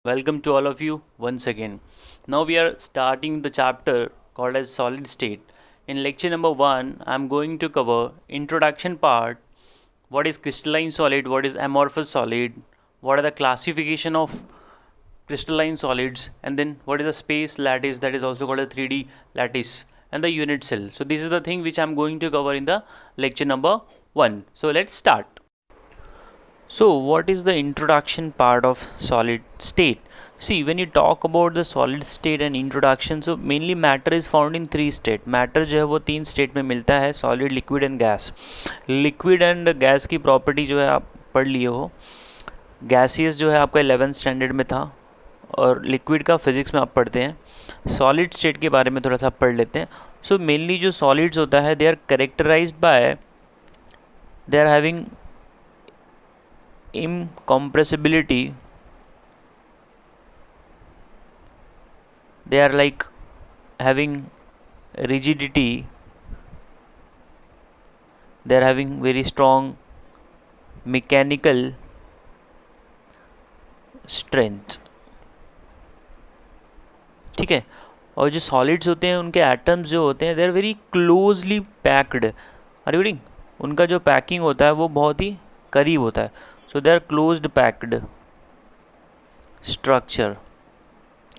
Welcome to all of you once again. Now we are starting the chapter called as solid state. In lecture number 1, I am going to cover introduction part, what is crystalline solid, what is amorphous solid, what are the classification of crystalline solids, and then what is a space lattice, that is also called a 3D lattice, and the unit cell. So this is the thing which I am going to cover in the lecture number 1. So let's start. So what is the introduction part of solid state? See, when you talk about the solid state and introduction, so mainly matter is found in 3 state. Matter जो है वो 3 state में मिलता है, solid, liquid and gas. Liquid and gas की property जो है आप पढ़ लिए हो. Gaseous जो है आपका 11th standard में था, और liquid का physics में आप पढ़ते हैं. Solid state के बारे में थोड़ा सा पढ़ लेते हैं. So mainly जो solids होता है, they are characterized by, they are having incompressibility. They are like having rigidity. They are having very strong mechanical strength. ठीक है. और जो सॉलिड्स होते हैं उनके एटम्स जो होते हैं they are very closely packed. Are you reading? उनका जो पैकिंग होता है वो बहुत ही करीब होता है. So they are closed packed structure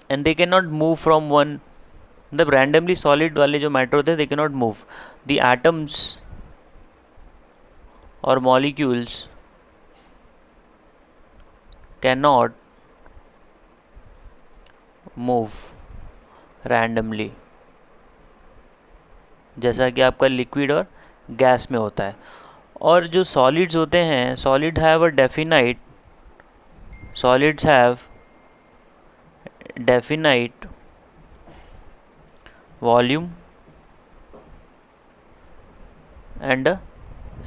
and they cannot move from one. The randomly solid वाले जो matter होते हैं they cannot move. The atoms or molecules cannot move randomly, जैसा कि आपका लिक्विड और गैस में होता है. और जो सॉलिड्स होते हैं, solid have a definite, solids have definite volume and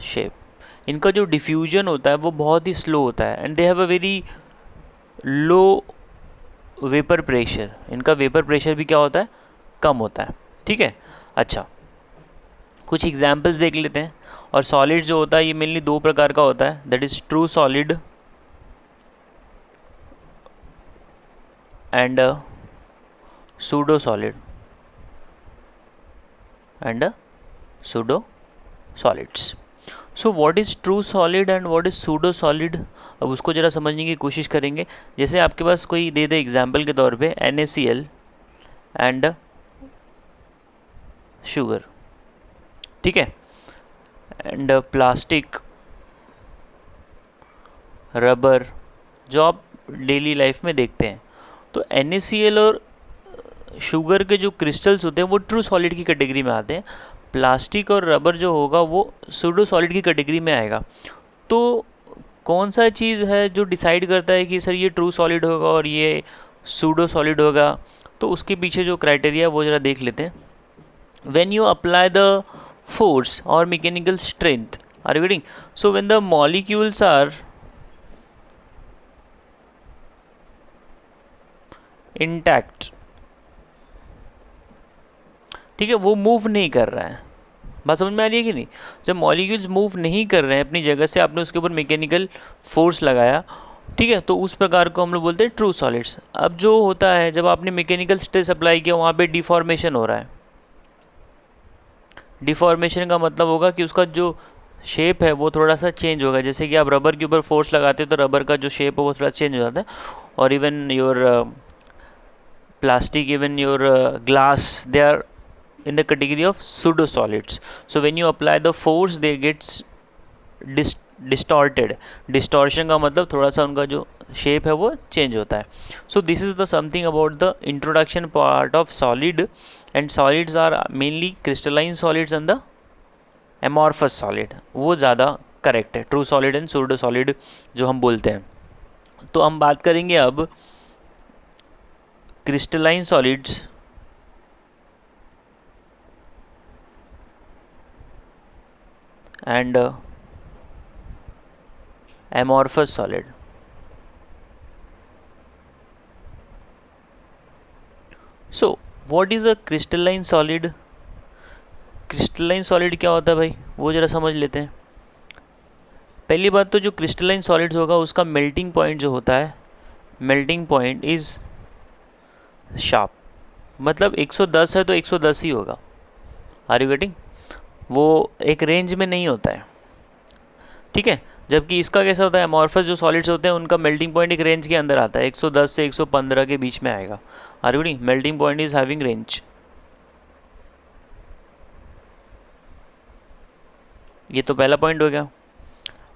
shape. इनका जो डिफ्यूजन होता है वो बहुत ही स्लो होता है and they have a very low vapour pressure. इनका वेपर प्रेशर भी क्या होता है? कम होता है. ठीक है. अच्छा, कुछ एग्जाम्पल्स देख लेते हैं. और सॉलिड जो होता है ये मेनली 2 प्रकार का होता है, that is true solid and pseudo solid and pseudo solids. So what is true solid and what is pseudo solid? अब उसको ज़रा समझने की कोशिश करेंगे. जैसे आपके पास कोई दे दे एग्जाम्पल के तौर पे NaCl एंड शुगर. ठीक है. एंड प्लास्टिक, रबर, जो आप डेली लाइफ में देखते हैं. तो NaCl और शुगर के जो क्रिस्टल्स होते हैं वो ट्रू सॉलिड की कैटेगरी में आते हैं. प्लास्टिक और रबर जो होगा वो सूडो सॉलिड की कैटेगरी में आएगा. तो कौन सा चीज़ है जो डिसाइड करता है कि सर ये ट्रू सॉलिड होगा और ये सूडो सॉलिड होगा? तो उसके पीछे जो क्राइटेरिया है वो ज़रा देख लेते हैं. When you apply the force or mechanical strength, are you getting? So when the molecules are intact, ठीक है, वो मूव नहीं कर रहा है. बात समझ में आ रही है कि नहीं? जब मॉलिक्यूल्स मूव नहीं कर रहे हैं अपनी जगह से, आपने उसके ऊपर मैकेनिकल फोर्स लगाया, ठीक है, तो उस प्रकार को हम लोग बोलते हैं ट्रू सॉलिड्स. अब जो होता है जब आपने मैकेनिकल स्ट्रेस अप्लाई किया वहाँ पे डिफॉर्मेशन हो रहा है. डिफॉर्मेशन का मतलब होगा कि उसका जो शेप है वो थोड़ा सा चेंज होगा. जैसे कि आप रबर के ऊपर फोर्स लगाते हो तो रबर का जो शेप है वो थोड़ा चेंज हो जाता है. और even your plastic, even your glass, they are in the category of pseudo solids. So when you apply the force they gets distorted. Distortion का मतलब थोड़ा सा उनका जो shape है वो change होता है. So this is the something about the introduction part of solid, and solids are mainly crystalline solids and the amorphous solid. वो ज़्यादा correct है, true solid and pseudo solid जो हम बोलते हैं. तो हम बात करेंगे अब crystalline solids and amorphous solid. So what is a crystalline solid? Crystalline solid क्या होता है भाई, वो ज़रा समझ लेते हैं. पहली बात तो जो क्रिस्टलाइन सॉलिड्स होगा उसका मेल्टिंग पॉइंट जो होता है, मेल्टिंग पॉइंट इज शार्प, मतलब 110 है तो 110 ही होगा। Are you getting? वो एक रेंज में नहीं होता है, ठीक है। जबकि इसका कैसा होता है, अमॉर्फस जो सॉलिड्स होते हैं उनका मेल्टिंग पॉइंट एक रेंज के अंदर आता है, 110 से 115 के बीच में आएगा। Are you getting? Melting point is having range. ये तो पहला पॉइंट हो गया।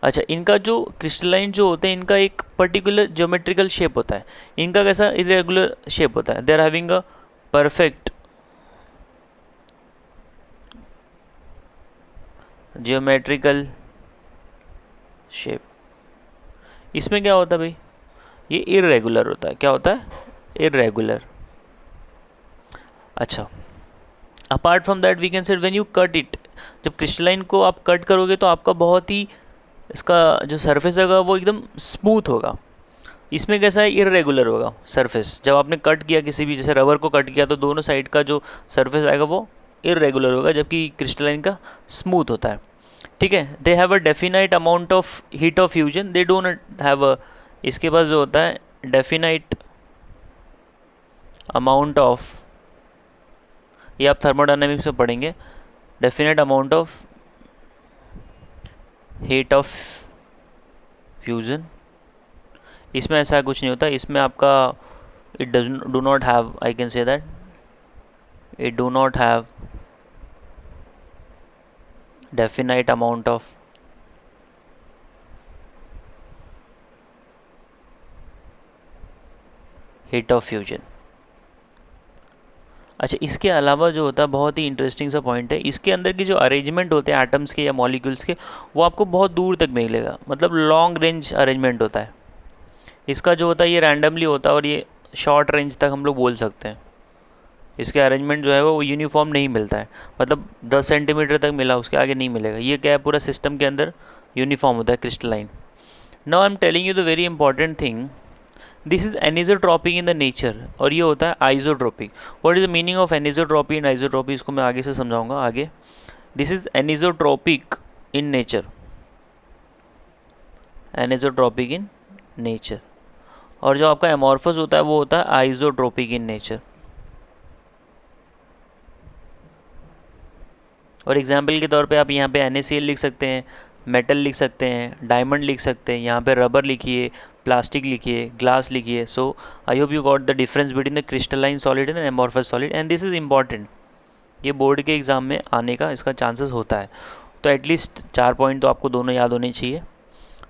अच्छा, इनका जो क्रिस्टलाइन जो होते हैं इनका एक पर्टिकुलर ज्योमेट्रिकल शेप होता है। इनका कैसा इरेगुलर शेप होता है, they are having a perfect geometrical shape. इसमें क्या होता है भाई, ये इरेगुलर होता है। क्या होता है? इरेगुलर। अच्छा, apart from that we can say when you cut it, जब क्रिस्टलाइन को आप कट करोगे तो आपका बहुत ही इसका जो सरफेस होगा वो एकदम स्मूथ होगा। इसमें कैसा है, इरेगुलर होगा सरफेस। जब आपने कट किया किसी भी, जैसे रबर को कट किया तो दोनों साइड का जो सरफेस आएगा वो इरेगुलर होगा, जबकि क्रिस्टलाइन का स्मूथ होता है, ठीक है। They have a definite amount of heat of fusion, they don't have a, इसके पास जो होता है डेफिनाइट अमाउंट ऑफ, ये आप थर्मोडायनेमिक्स में पढ़ेंगे, definite amount of heat of fusion. इसमें ऐसा कुछ नहीं होता, इसमें आपका it do not have, I can say that it do not have definite amount of heat of fusion. अच्छा, इसके अलावा जो होता है बहुत ही इंटरेस्टिंग सा पॉइंट है, इसके अंदर की जो अरेंजमेंट होते हैं एटम्स के या मॉलिक्यूल्स के, वो आपको बहुत दूर तक मिलेगा, मतलब लॉन्ग रेंज अरेंजमेंट होता है। इसका जो होता है ये रैंडमली होता है और ये शॉर्ट रेंज तक हम लोग बोल सकते हैं। इसके अरेंजमेंट जो है वो यूनिफॉर्म नहीं मिलता है, मतलब 10 सेंटीमीटर तक मिला, उसके आगे नहीं मिलेगा। ये क्या है, पूरा सिस्टम के अंदर यूनिफॉर्म होता है crystalline. Now I am telling you the very important thing, this is anisotropic in the nature, और ये होता है isotropic. What is the meaning of anisotropy and isotropy, इसको मैं आगे से समझाऊंगा आगे। This is anisotropic in nature, anisotropic in nature, और जो आपका एमॉर्फस होता है वो होता है आइसोट्रॉपिक इन नेचर। और एग्जाम्पल के तौर पे आप यहाँ पे NaCl लिख सकते हैं, मेटल लिख सकते हैं, डायमंड लिख सकते हैं, यहाँ पे रबर लिखिए, प्लास्टिक लिखिए, ग्लास लिखिए। So I hope you got the difference between the crystalline solid and amorphous solid, and this is important, ये बोर्ड के एग्ज़ाम में आने का इसका चांसेस होता है। तो एटलीस्ट 4 पॉइंट तो आपको दोनों याद होने चाहिए।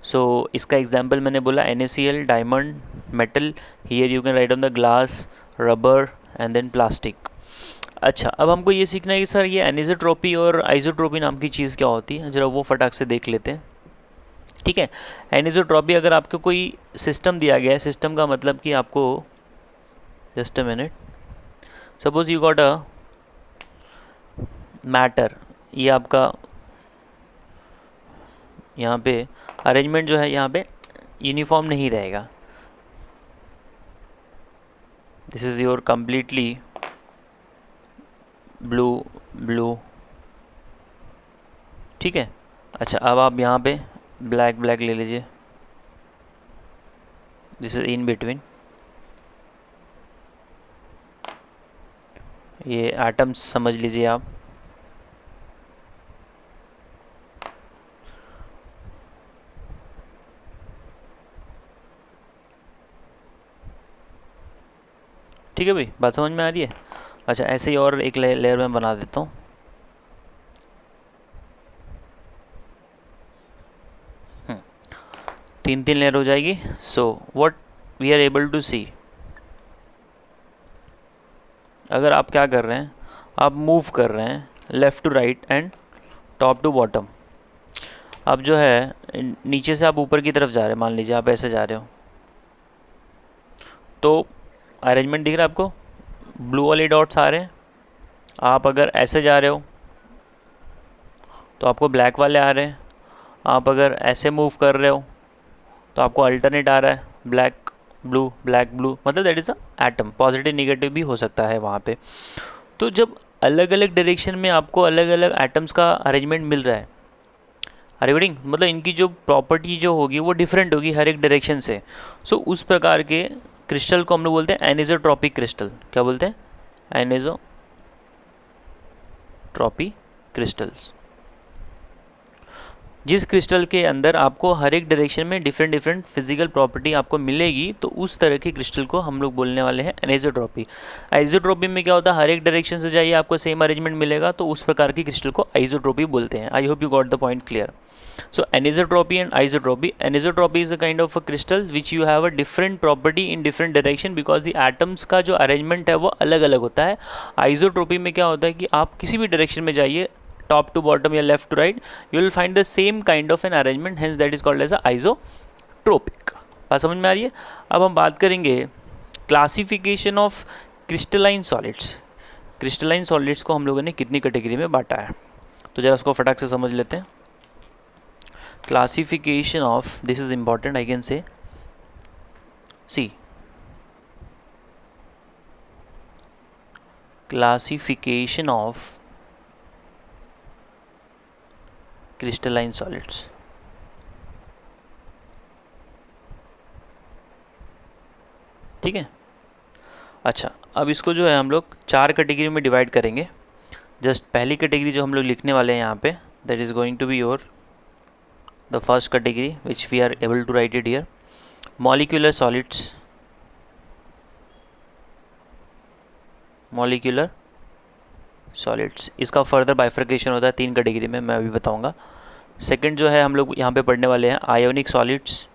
सो इसका एग्जाम्पल मैंने बोला NaCl, diamond, metal, here you can write on the glass, rubber and then plastic. अच्छा, अब हमको ये सीखना है कि सर ये एनिसोट्रॉपी और आइसोट्रॉपी नाम की चीज़ क्या होती है, ज़रा वो फटाक से देख लेते हैं, ठीक है। एनिसोट्रॉपी, अगर आपको कोई सिस्टम दिया गया है, सिस्टम का मतलब कि आपको, just a minute, suppose you got a matter, ये आपका यहाँ पे अरेंजमेंट जो है यहाँ पे यूनिफॉर्म नहीं रहेगा। This is your completely blue blue, ठीक है। अच्छा, अब आप यहाँ पे ब्लैक ब्लैक ले लीजिए, दिस इज इन बिटवीन, ये एटम्स समझ लीजिए आप। ठीक है भाई, बात समझ में आ रही है? अच्छा, ऐसे ही और एक लेयर में बना देता हूँ। तीन तीन लेयर हो जाएगी। So what we are able to see, अगर आप क्या कर रहे हैं, आप मूव कर रहे हैं left to right and top to bottom. अब जो है नीचे से आप ऊपर की तरफ जा रहे हैं, मान लीजिए आप ऐसे जा रहे हो, तो अरेंजमेंट दिख रहा है आपको, ब्लू वाले डॉट्स आ रहे हैं। आप अगर ऐसे जा रहे हो तो आपको ब्लैक वाले आ रहे हैं। आप अगर ऐसे मूव कर रहे हो तो आपको अल्टरनेट आ रहा है, ब्लैक ब्लू ब्लैक ब्लू, मतलब that is a atom, positive negative भी हो सकता है वहाँ पे। तो जब अलग अलग डायरेक्शन में आपको अलग अलग एटम्स का अरेंजमेंट मिल रहा है, रिकॉर्डिंग मतलब इनकी जो प्रॉपर्टी जो होगी वो डिफरेंट होगी हर एक डायरेक्शन से। सो उस प्रकार के क्रिस्टल को हम लोग बोलते हैं एनिसोट्रॉपिक क्रिस्टल। क्या बोलते हैं? Anisotropic crystals. जिस क्रिस्टल के अंदर आपको हर एक डायरेक्शन में डिफरेंट डिफरेंट फिजिकल प्रॉपर्टी आपको मिलेगी, तो उस तरह के क्रिस्टल को हम लोग बोलने वाले हैं एनिसोट्रॉपी। आइसोट्रॉपी में क्या होता है, हर एक डायरेक्शन से जाइए आपको सेम अरेंजमेंट मिलेगा, तो उस प्रकार की क्रिस्टल को आइसोट्रॉपी बोलते हैं। आई hope you got the point clear. So anisotropy and isotropy. Anisotropy is a kind of a crystal which you have a different property in different direction because the atoms का जो arrangement है वो अलग अलग होता है। Isotropy में क्या होता है कि आप किसी भी डायरेक्शन में जाइए, टॉप टू बॉटम या left to right, you will find the same kind of an arrangement, hence that is called as a isotropic. बात समझ में आ रही है? अब हम बात करेंगे classification of crystalline solids. Crystalline solids को हम लोगों ने कितनी कैटेगरी में बांटा है, तो जरा उसको फटाक से समझ लेते हैं। Classification of, this is important, I can say, see, classification of crystalline solids। ठीक है, अच्छा अब इसको जो है हम लोग 4 कैटेगरी में डिवाइड करेंगे। जस्ट पहली कैटेगरी जो हम लोग लिखने वाले हैं यहाँ पे, that is going to be your the first category which we are able to write it here, molecular solids। molecular solids, इसका फर्दर बाइफर्केशन होता है 3 कैटेगरी में, मैं अभी बताऊंगा। सेकंड जो है हम लोग यहाँ पे पढ़ने वाले हैं आयोनिक सॉलिड्स,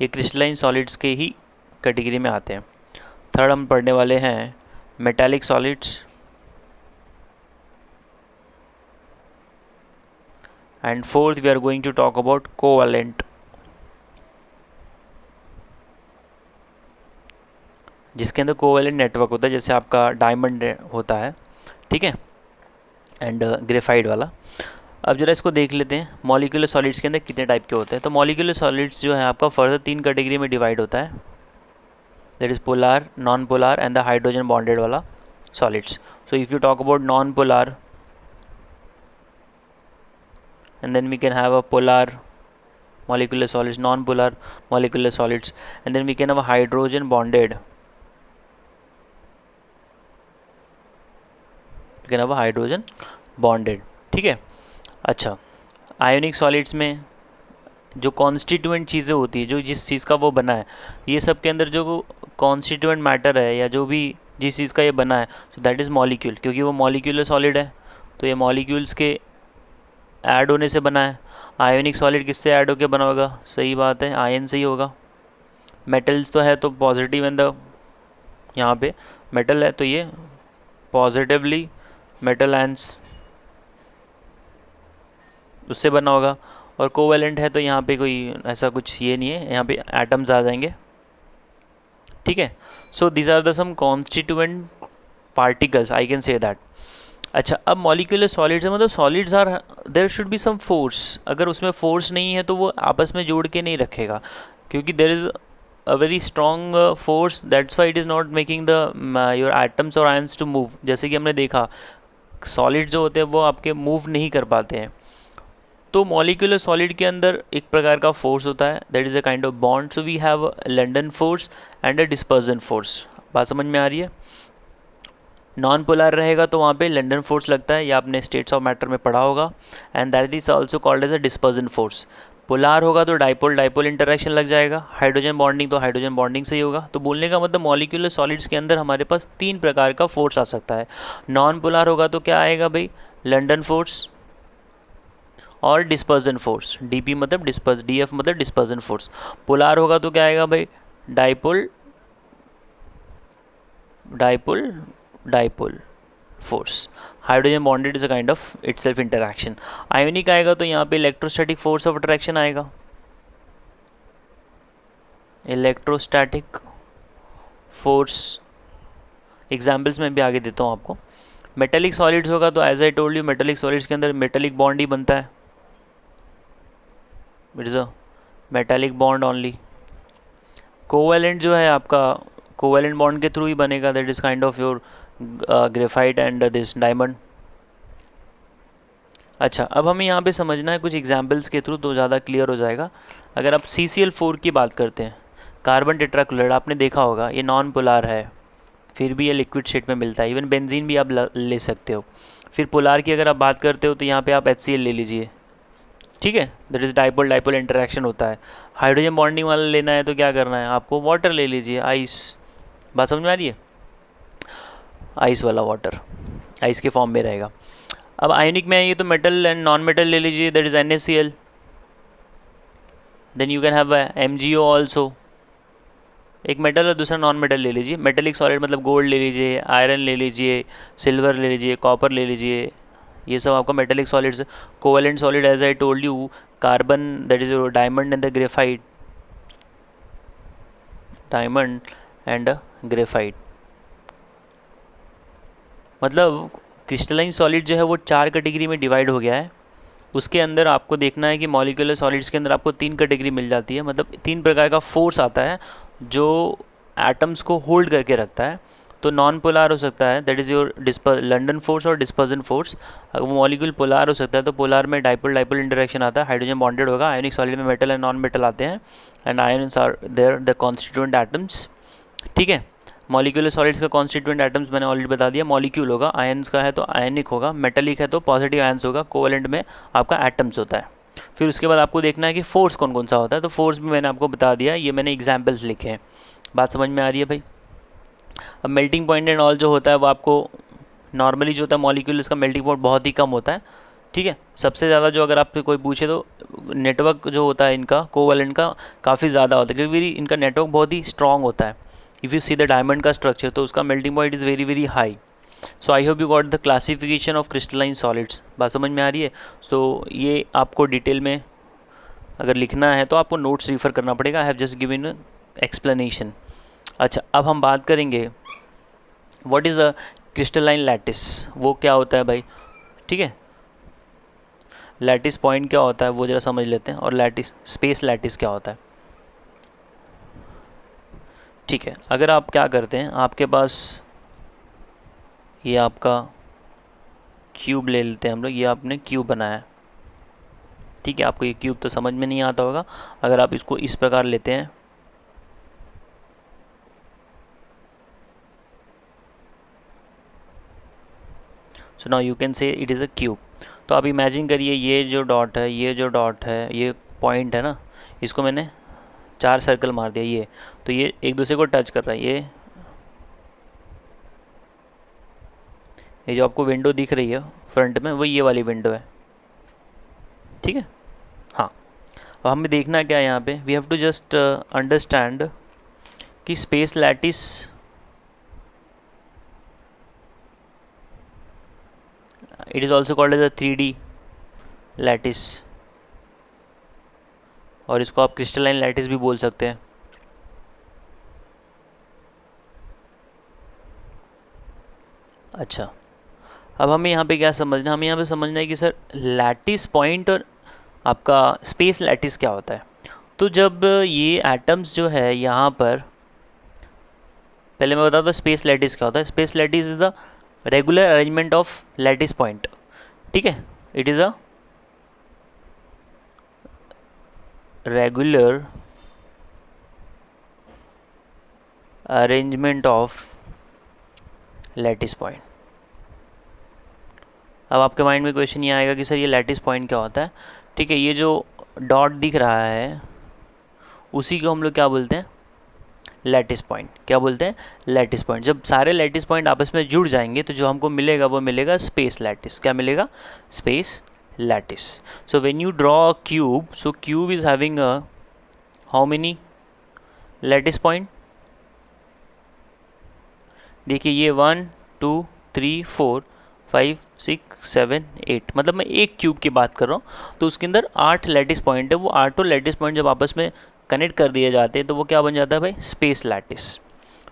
ये क्रिस्टलाइन सॉलिड्स के ही कैटेगरी में आते हैं। थर्ड हम पढ़ने वाले हैं metallic solids, and fourth we are going to talk about covalent। जिसके अंदर कोवेलेंट नेटवर्क होता है, जैसे आपका डायमंड होता है, ठीक है, एंड ग्रेफाइट वाला। अब जरा इसको देख लेते हैं मॉलिक्यूलर सॉलिड्स के अंदर कितने टाइप के होते हैं। तो मॉलिक्यूलर सॉलिड्स जो है आपका फर्दर 3 कैटेगरी में डिवाइड होता है, that is polar, non polar and the hydrogen bonded वाला solids. So if you talk about non polar, and then we can have a polar molecular solids, non-polar molecular solids, and then we can have a hydrogen bonded, we can have a hydrogen bonded। ठीक है, अच्छा ionic solids में जो constituent चीज़ें होती है, जो जिस चीज़ का वो बना है, ये सब के अंदर जो कॉन्स्टिट्यूएंट मैटर है या जो भी जिस चीज़ का ये बना है, सो दैट इज़ मॉलिक्यूल। क्योंकि वो मॉलिक्यूलर सॉलिड है, तो ये मॉलिक्यूल्स के ऐड होने से बना है। आयोनिक सॉलिड किससे ऐड होकर बना होगा? सही बात है, आयन से ही होगा। मेटल्स तो है तो पॉजिटिव एंड द, यहाँ पे मेटल है तो ये पॉजिटिवली मेटल आयंस उससे बना होगा। और कोवेलेंट है तो यहाँ पे कोई ऐसा कुछ ये नहीं है, यहाँ पे एटम्स आ जाएंगे। ठीक है, so these are the some constituent particles, I can say that. अच्छा, अब मॉलिक्यूलर सॉलिड्स है, मतलब solids are, there should be some force. अगर उसमें फोर्स नहीं है तो वो आपस में जोड़ के नहीं रखेगा, क्योंकि there is a very strong force, that's why it is not making the your atoms और आयंस टू मूव। जैसे कि हमने देखा सॉलिड जो होते हैं वो आपके मूव नहीं कर पाते हैं, तो मॉलिक्यूलर सॉलिड के अंदर एक प्रकार का फोर्स होता है, that is a kind of bond. So we have London force and a dispersion force. बात समझ में आ रही है? नॉन पोलर रहेगा तो वहाँ पे लंडन फोर्स लगता है, या आपने स्टेट्स ऑफ मैटर में पढ़ा होगा, and that is also called as a dispersion force. Polar होगा तो डाइपोल डाइपोल इंटरेक्शन लग जाएगा, हाइड्रोजन बॉन्डिंग तो हाइड्रोजन बॉन्डिंग से ही होगा। तो बोलने का मतलब मॉलिक्यूलर सॉलिड्स के अंदर हमारे पास 3 प्रकार का फोर्स आ सकता है। नॉन पोलर होगा तो क्या आएगा भाई? लंडन फोर्स और डिस्पर्जन फोर्स, डीपी मतलब डिस्पर्स, डीएफ मतलब डिस्पर्जन फोर्स। पोलार होगा तो क्या आएगा भाई? Dipole dipole dipole force. Hydrogen bonded is a kind of itself interaction. Ionic आएगा तो यहाँ पे इलेक्ट्रोस्टैटिक फोर्स ऑफ अट्रैक्शन आएगा, इलेक्ट्रोस्टैटिक फोर्स। एग्जाम्पल्स में भी आगे देता हूँ आपको। मेटेलिक सॉलिड्स होगा तो as I told you, metallic solids के अंदर मेटेलिक बॉन्ड ही बनता है, it is a metallic bond only. Covalent जो है आपका कोवेलेंट बॉन्ड के थ्रू ही बनेगा, that is kind of your graphite and this diamond. अच्छा, अब हमें यहाँ पे समझना है कुछ एग्जाम्पल्स के थ्रू, तो ज़्यादा क्लियर हो जाएगा। अगर आप CCl4 की बात करते हैं, कार्बन टेट्राक्लोराइड, आपने देखा होगा ये नॉन पोलार है, फिर भी ये लिक्विड स्टेट में मिलता है। इवन बेंजीन भी आप ले सकते हो। फिर पोलार की अगर आप बात करते हो तो यहाँ पे आप HCl ले लीजिए, ठीक है, that is dipole dipole interaction होता है। हाइड्रोजन बॉन्डिंग वाला लेना है तो क्या करना है आपको, वाटर ले लीजिए, आइस। बात समझ में आ रही है, आइस वाला वाटर आइस के फॉर्म में रहेगा। अब आयनिक में आइए तो मेटल एंड नॉन मेटल ले लीजिए, that is NaCl। Then you can have MgO also, एक मेटल और दूसरा नॉन मेटल ले लीजिए। मेटेलिक सॉलिड मतलब गोल्ड ले लीजिए, आयरन ले लीजिए, सिल्वर ले लीजिए, कॉपर ले लीजिए, ये सब आपका metallic solids. Covalent solid as I told you, carbon, that is diamond and the graphite, diamond and graphite. मतलब क्रिस्टलाइन सॉलिड जो है वो 4 कैटेगरी में डिवाइड हो गया है। उसके अंदर आपको देखना है कि मॉलिक्यूलर सॉलिड्स के अंदर आपको 3 कैटेगरी मिल जाती है, मतलब 3 प्रकार का फोर्स आता है जो एटम्स को होल्ड करके रखता है। तो नॉन पोलार हो सकता है, that is your London force और डिस्पर्जन फोर्स। अगर वो मॉलिक्यूल पोलार हो सकता है तो पोलार में डाइपोल डाइपोल इंटरेक्शन आता है, हाइड्रोजन बॉन्डेड होगा। आयोनिक सॉलिड में मेटल एंड नॉन मेटल आते हैं, and ions are there the constituent atoms, ठीक है। मॉलिक्यूलर सॉलिड्स का कॉन्स्टिट्यूएंट एटम्स मैंने ऑलरेडी बता दिया, मॉलिक्यूल होगा, आयन्स का है तो आयनिक होगा, मेटेलिक है तो पॉजिटिव आयन्स होगा, कोवेलेंट में आपका एटम्स होता है। फिर उसके बाद आपको देखना है कि फोर्स कौन कौन सा होता है, तो फोर्स भी मैंने आपको बता दिया, ये मैंने एग्जाम्पल्स लिखे हैं। बात समझ में आ रही है भाई। अब मेल्टिंग पॉइंट एंड ऑल जो होता है वो आपको नॉर्मली जो होता है मॉलिक्यूल, इसका मेल्टिंग पॉइंट बहुत ही कम होता है, ठीक है। सबसे ज़्यादा जो अगर आपसे कोई पूछे तो नेटवर्क जो होता है इनका कोवेलेंट का काफ़ी ज़्यादा होता है, क्योंकि इनका नेटवर्क बहुत ही स्ट्रॉन्ग होता है। If you see the diamond का स्ट्रक्चर तो उसका melting point is very very high. So I hope you got the classification of crystalline solids. बात समझ में आ रही है। सो ये आपको डिटेल में अगर लिखना है तो आपको नोट्स रिफ़र करना पड़ेगा, I have just given explanation. अच्छा, अब हम बात करेंगे what is a crystalline lattice, वो क्या होता है भाई, ठीक है। लैटिस पॉइंट क्या होता है वो ज़रा समझ लेते हैं, और लैटिस स्पेस लैटिस क्या होता है, ठीक है। अगर आप क्या करते हैं, आपके पास ये आपका क्यूब ले लेते हैं हम लोग, ये आपने क्यूब बनाया है, ठीक है। आपको ये क्यूब तो समझ में नहीं आता होगा, अगर आप इसको इस प्रकार लेते हैं, so now you can say it is a cube. तो आप इमेजिन करिए ये जो डॉट है, ये जो डॉट है, ये पॉइंट है ना, इसको मैंने 4 सर्कल मार दिया, ये तो ये एक दूसरे को टच कर रहा है। ये जो आपको विंडो दिख रही है फ्रंट में, वो ये वाली विंडो है, ठीक है। हाँ, अब हमें देखना क्या है यहाँ पे, we have to just understand कि space lattice it is also called as a 3D lattice, और इसको आप क्रिस्टलाइन लैटिस भी बोल सकते हैं। अच्छा, अब हमें यहाँ पे क्या समझना है, हमें यहाँ पे समझना है कि सर लैटिस पॉइंट और आपका स्पेस लैटिस क्या होता है। तो जब ये एटम्स जो है यहाँ पर, पहले मैं बताता हूँ स्पेस लैटिस क्या होता है। Space lattice is the regular arrangement of lattice point, ठीक है। It is a regular arrangement of lattice point. अब आपके माइंड में क्वेश्चन ये आएगा कि सर ये लैटिस पॉइंट क्या होता है, ठीक है। ये जो डॉट दिख रहा है उसी को हम लोग क्या बोलते हैं, लैटिस पॉइंट। क्या बोलते हैं, लैटिस पॉइंट। जब सारे लैटिस पॉइंट आपस में जुड़ जाएंगे तो जो हमको मिलेगा वो मिलेगा स्पेस लैटिस। क्या मिलेगा, space lattice. So when you draw a cube, so cube is having a how many lattice point, देखिए ये 1 2 3 4 5 6 7 8, मतलब मैं एक क्यूब की बात कर रहा हूँ। तो उसके अंदर 8 लैटिस पॉइंट है, वो 8 लैटिस पॉइंट जब आपस में कनेक्ट कर दिए जाते हैं तो वो क्या बन जाता है भाई, स्पेस लैटिस।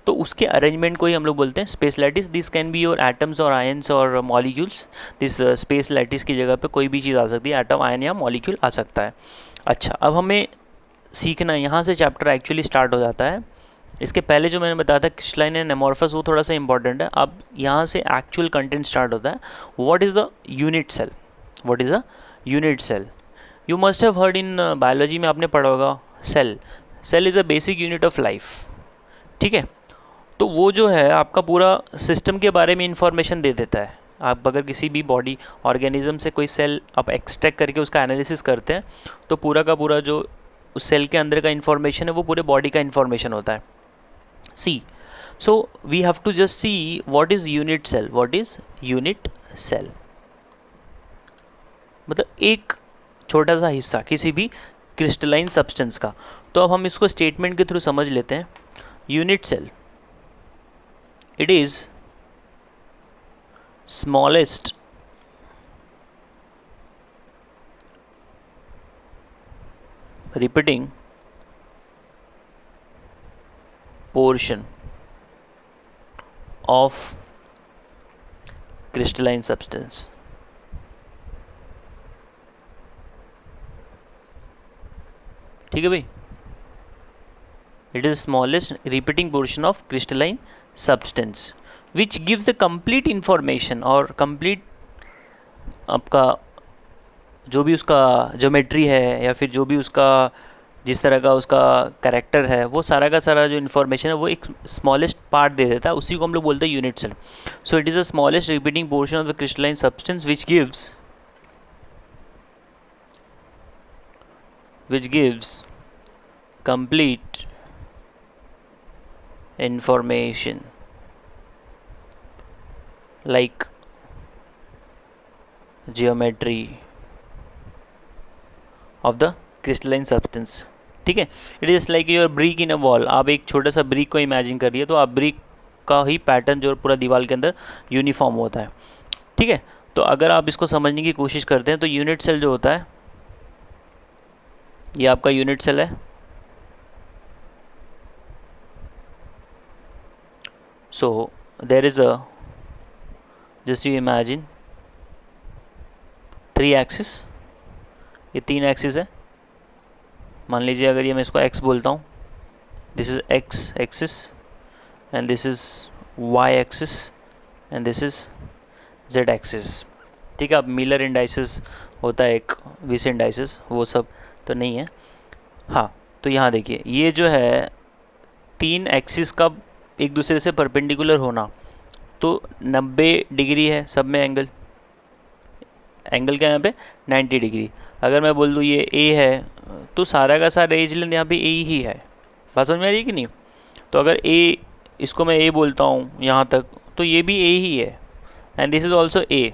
तो उसके अरेंजमेंट को ही हम लोग बोलते हैं space lattice. This can be your atoms और आयन्स और मॉलिक्यूल्स। दिस स्पेस लैटिस की जगह पे कोई भी चीज़ आ सकती है, एटम, आयन या मॉलिक्यूल आ सकता है। अच्छा, अब हमें सीखना, यहाँ से चैप्टर एक्चुअली स्टार्ट हो जाता है। इसके पहले जो मैंने बताया था क्रिस्टलाइन एंड एमोर्फस, वो थोड़ा सा इंपॉर्टेंट है। अब यहाँ से एक्चुअल कंटेंट स्टार्ट होता है। What is the unit cell, what is a unit cell? You must have heard in biology में आपने पढ़ा होगा cell is a basic unit of life, ठीक है। तो वो जो है आपका पूरा सिस्टम के बारे में इंफॉर्मेशन दे देता है। आप अगर किसी भी बॉडी ऑर्गेनिज्म से कोई सेल आप एक्सट्रैक्ट करके उसका एनालिसिस करते हैं तो पूरा का पूरा जो उस सेल के अंदर का इंफॉर्मेशन है वो पूरे बॉडी का इंफॉर्मेशन होता है। See, so we have to just see what is unit cell. What is unit cell? मतलब एक छोटा सा हिस्सा किसी भी क्रिस्टलाइन सब्सटेंस का। तो अब हम इसको स्टेटमेंट के थ्रू समझ लेते हैं। Unit cell, it is smallest repeating portion of crystalline substance। ठीक है भाई, it is smallest repeating portion of crystalline substance which gives the complete information और complete आपका जो भी उसका ज्योमेट्री है या फिर जो भी उसका जिस तरह का उसका कैरेक्टर है वो सारा का सारा जो इन्फॉर्मेशन है वो एक स्मॉलेस्ट पार्ट दे देता है, उसी को हम लोग बोलते हैं unit cell. So it is a smallest repeating portion of the crystalline substance which gives complete information like geometry of the crystalline substance। ठीक है, it is like your brick in a wall. आप एक छोटा सा brick को imagine करिए तो आप ब्रिक का ही पैटर्न जो पूरा दीवार के अंदर यूनिफॉर्म होता है, ठीक है। तो अगर आप इसको समझने की कोशिश करते हैं तो यूनिट सेल जो होता है ये आपका यूनिट सेल है। So there is a just you imagine 3 axis, ये 3 एक्सिस है। मान लीजिए अगर ये मैं इसको x बोलता हूँ, this is x axis and this is y axis and this is z axis, ठीक है। अब मिलर इंडाइसिस होता है एक, विस इंडाइसिस, वो सब तो नहीं है। हाँ, तो यहाँ देखिए ये जो है 3 एक्सिस का एक दूसरे से परपेंडिकुलर होना, तो 90 डिग्री है सब में एंगल क्या यहाँ पे 90 डिग्री। अगर मैं बोल दूँ ये A है तो सारा का सारा एज लेंथ यहाँ पे A ही है। बात समझ में आ रही है कि नहीं? तो अगर A, इसको मैं A बोलता हूँ यहाँ तक, तो ये भी A ही है and this is also A,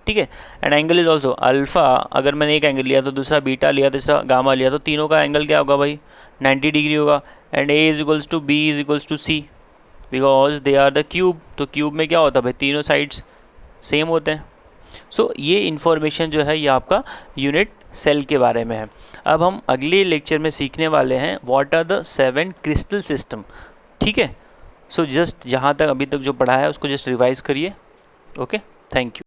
ठीक है। And angle is also alpha. अगर मैंने एक एंगल लिया तो दूसरा बीटा लिया, तीसरा गामा लिया, तो तीनों का एंगल क्या होगा भाई 90 डिग्री होगा। And A is equals to B is equals to C because they are the cube. तो क्यूब में क्या होता है भाई, तीनों साइड्स सेम होते हैं। सो ये इन्फॉर्मेशन जो है ये आपका यूनिट सेल के बारे में है। अब हम अगले लेक्चर में सीखने वाले हैं what are the 7 crystal system, ठीक है। सो जस्ट जहाँ तक अभी तक जो पढ़ा है उसको जस्ट रिवाइज करिए। Okay, thank you.